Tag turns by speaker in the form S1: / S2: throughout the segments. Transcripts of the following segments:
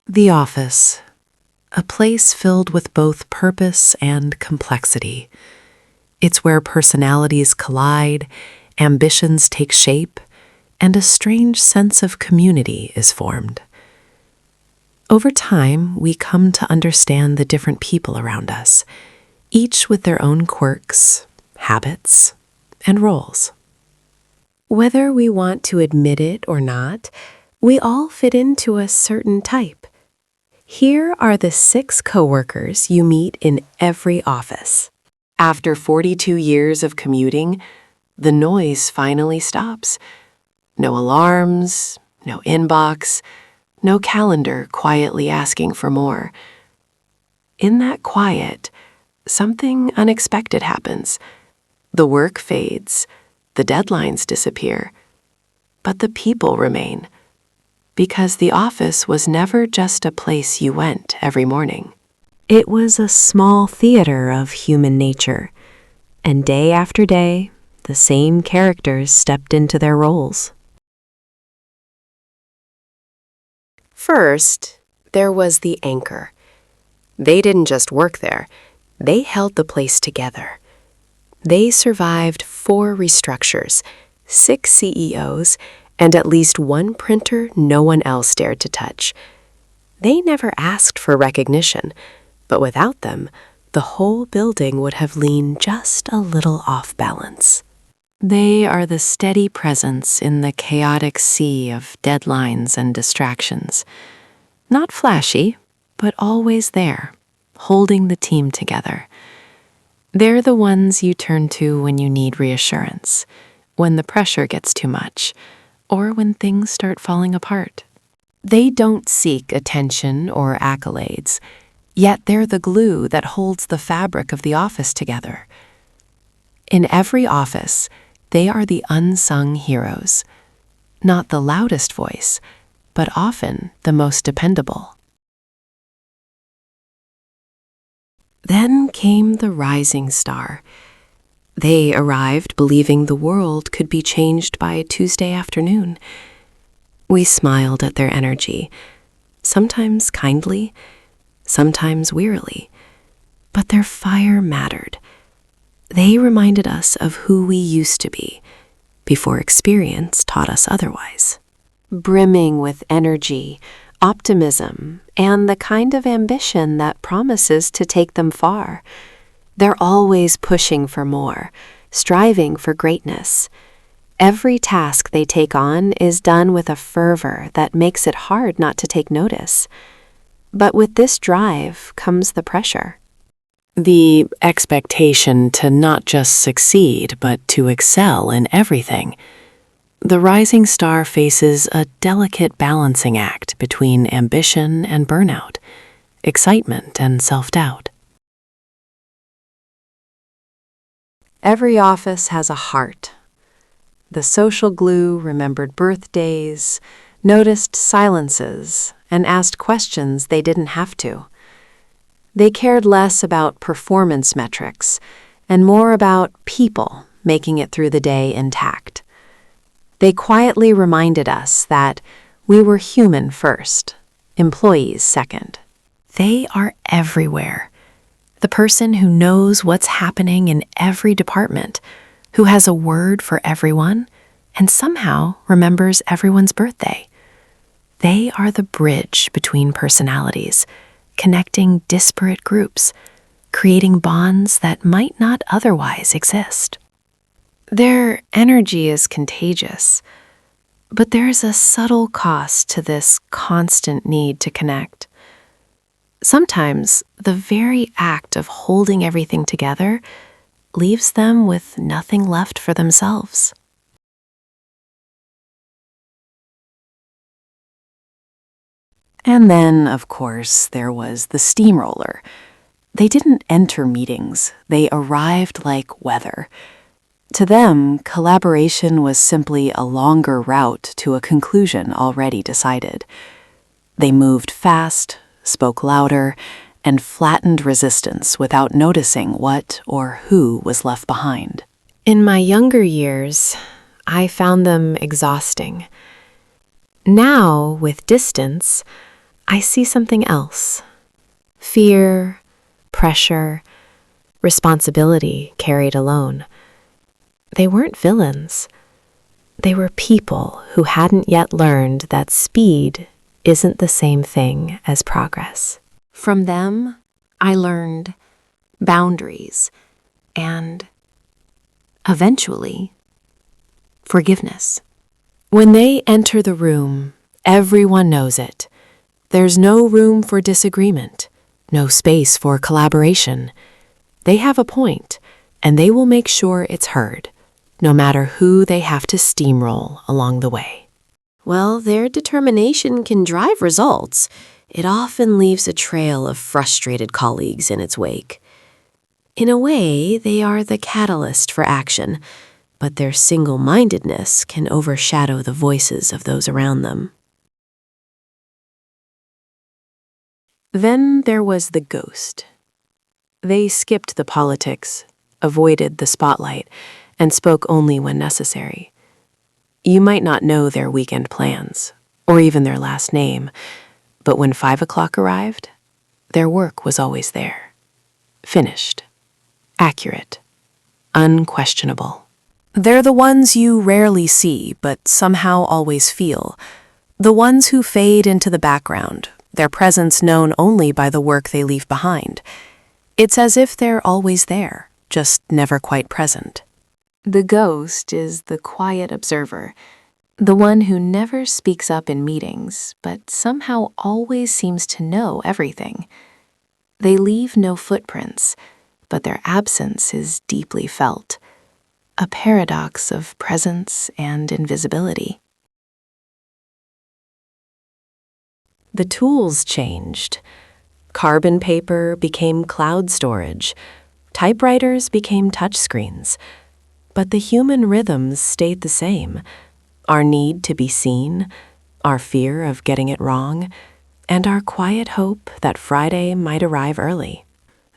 S1: The office, a place filled with both purpose and complexity. It's where personalities collide, ambitions take shape, and a strange sense of community is formed. Over time, we come to understand the different people around us, each with their own quirks, habits, and roles. Whether we want to admit it or not, we all fit into a certain type. Here are the 6 coworkers you meet in every office. After 42 years of commuting, the noise finally stops. No alarms, no inbox, no calendar quietly asking for more. In that quiet, something unexpected happens. The work fades, the deadlines disappear, but the people remain. Because the office was never just a place you went every morning. It was a small theater of human nature, and day after day, the same characters stepped into their roles. First, there was the anchor. They didn't just work there, they held the place together. They survived 4 restructures, 6 CEOs, and at least 1 printer no one else dared to touch. They never asked for recognition, but without them, the whole building would have leaned just a little off balance. They are the steady presence in the chaotic sea of deadlines and distractions. Not flashy, but always there, holding the team together. They're the ones you turn to when you need reassurance, when the pressure gets too much, or when things start falling apart. They don't seek attention or accolades, yet they're the glue that holds the fabric of the office together. In every office, they are the unsung heroes, not the loudest voice, but often the most dependable. Then came the rising star. They arrived believing the world could be changed by Tuesday afternoon. We smiled at their energy, sometimes kindly, sometimes wearily, but their fire mattered. They reminded us of who we used to be, before experience taught us otherwise. Brimming with energy, optimism, and the kind of ambition that promises to take them far. They're always pushing for more, striving for greatness. Every task they take on is done with a fervor that makes it hard not to take notice. But with this drive comes the pressure. The expectation to not just succeed, but to excel in everything. The rising star faces a delicate balancing act between ambition and burnout, excitement and self-doubt. Every office has a heart. The social glue remembered birthdays, noticed silences, and asked questions they didn't have to. They cared less about performance metrics and more about people making it through the day intact. They quietly reminded us that we were human first, employees second. They are everywhere. The person who knows what's happening in every department, who has a word for everyone, and somehow remembers everyone's birthday. They are the bridge between personalities, connecting disparate groups, creating bonds that might not otherwise exist. Their energy is contagious, but there's a subtle cost to this constant need to connect. Sometimes the very act of holding everything together leaves them with nothing left for themselves. And then, of course, there was the steamroller. They didn't enter meetings, they arrived like weather. To them, collaboration was simply a longer route to a conclusion already decided. They moved fast, spoke louder, and flattened resistance without noticing what or who was left behind. In my younger years, I found them exhausting. Now, with distance, I see something else. Fear, pressure, responsibility carried alone. They weren't villains. They were people who hadn't yet learned that speed isn't the same thing as progress. From them, I learned boundaries and, eventually, forgiveness. When they enter the room, everyone knows it. There's no room for disagreement, no space for collaboration. They have a point, and they will make sure it's heard, no matter who they have to steamroll along the way.
S2: Well, their determination can drive results. It often leaves a trail of frustrated colleagues in its wake. In a way, they are the catalyst for action, but their single-mindedness can overshadow the voices of those around them.
S1: Then there was the ghost. They skipped the politics, avoided the spotlight, and spoke only when necessary. You might not know their weekend plans, or even their last name, but when 5 o'clock arrived, their work was always there. Finished. Accurate. Unquestionable. They're the ones you rarely see, but somehow always feel. The ones who fade into the background, their presence known only by the work they leave behind. It's as if they're always there, just never quite present. The ghost is the quiet observer, the one who never speaks up in meetings, but somehow always seems to know everything. They leave no footprints, but their absence is deeply felt, a paradox of presence and invisibility. The tools changed. Carbon paper became cloud storage. Typewriters became touchscreens. But the human rhythms stayed the same. Our need to be seen, our fear of getting it wrong, and our quiet hope that Friday might arrive early.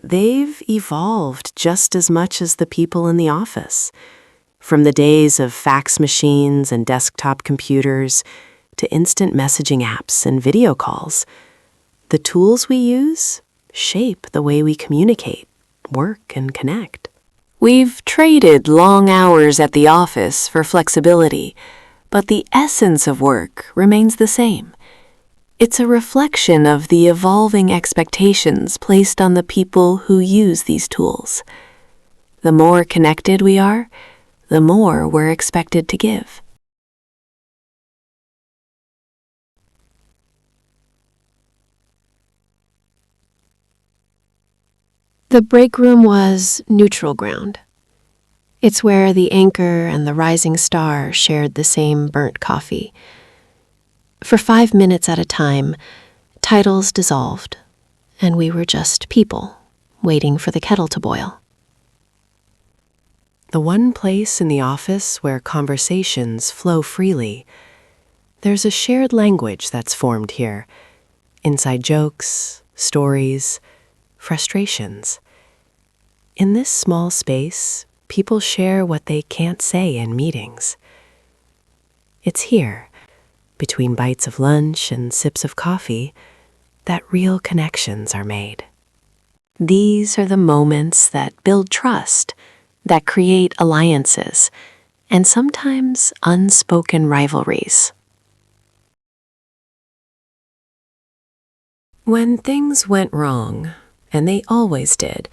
S1: They've evolved just as much as the people in the office. From the days of fax machines and desktop computers to instant messaging apps and video calls, the tools we use shape the way we communicate, work, and connect. We've traded long hours at the office for flexibility, but the essence of work remains the same. It's a reflection of the evolving expectations placed on the people who use these tools. The more connected we are, the more we're expected to give. The break room was neutral ground. It's where the anchor and the rising star shared the same burnt coffee. For 5 minutes at a time, titles dissolved, and we were just people, waiting for the kettle to boil. The one place in the office where conversations flow freely. There's a shared language that's formed here. Inside jokes, stories, frustrations. In this small space, people share what they can't say in meetings. It's here, between bites of lunch and sips of coffee, that real connections are made. These are the moments that build trust, that create alliances, and sometimes unspoken rivalries. When things went wrong, and they always did,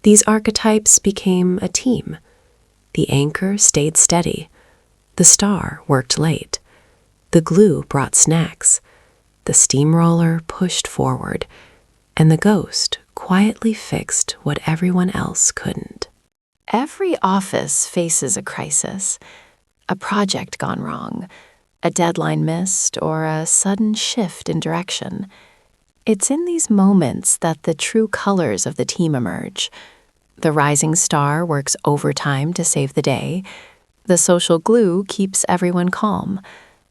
S1: these archetypes became a team. The anchor stayed steady. The star worked late. The glue brought snacks. The steamroller pushed forward. And the ghost quietly fixed what everyone else couldn't. Every office faces a crisis. A project gone wrong, a deadline missed, or a sudden shift in direction. It's in these moments that the true colors of the team emerge. The rising star works overtime to save the day. The social glue keeps everyone calm.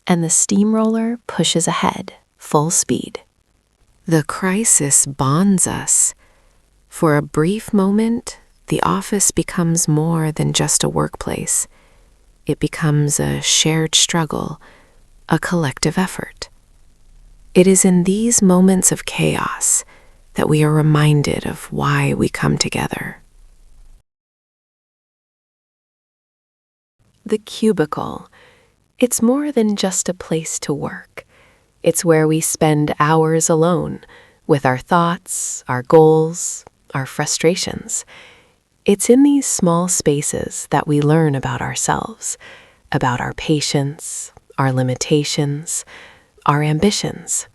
S1: And the steamroller pushes ahead, full speed. The crisis bonds us. For a brief moment, the office becomes more than just a workplace. It becomes a shared struggle, a collective effort. It is in these moments of chaos that we are reminded of why we come together. The cubicle. It's more than just a place to work. It's where we spend hours alone with our thoughts, our goals, our frustrations. It's in these small spaces that we learn about ourselves, about our patience, our limitations, our ambitions.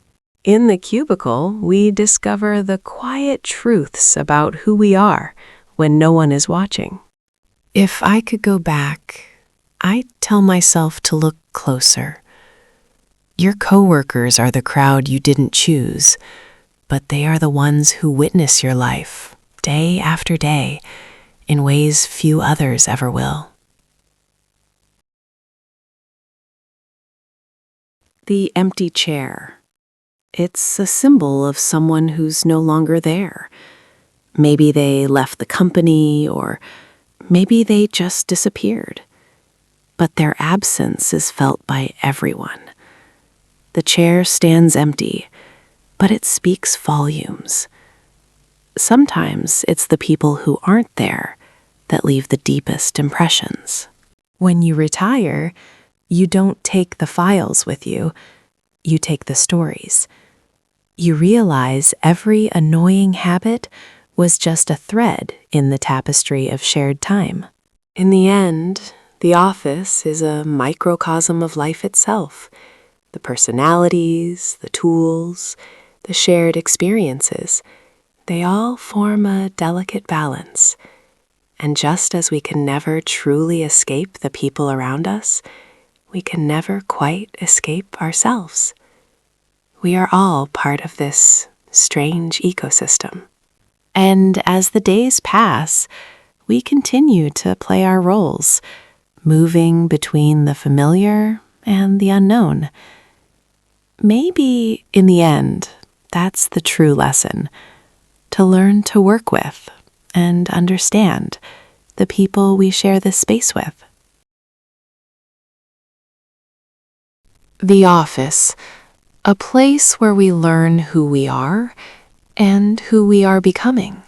S1: In the cubicle, we discover the quiet truths about who we are when no one is watching. If I could go back, I'd tell myself to look closer. Your coworkers are the crowd you didn't choose, but they are the ones who witness your life, day after day, in ways few others ever will. The empty chair. It's a symbol of someone who's no longer there. Maybe they left the company, or maybe they just disappeared. But their absence is felt by everyone. The chair stands empty, but it speaks volumes. Sometimes it's the people who aren't there that leave the deepest impressions. When you retire, you don't take the files with you, you take the stories. You realize every annoying habit was just a thread in the tapestry of shared time. In the end, the office is a microcosm of life itself. The personalities, the tools, the shared experiences, they all form a delicate balance. And just as we can never truly escape the people around us, we can never quite escape ourselves. We are all part of this strange ecosystem. And as the days pass, we continue to play our roles, moving between the familiar and the unknown. Maybe, in the end, that's the true lesson, to learn to work with and understand the people we share this space with. The office, a place where we learn who we are and who we are becoming.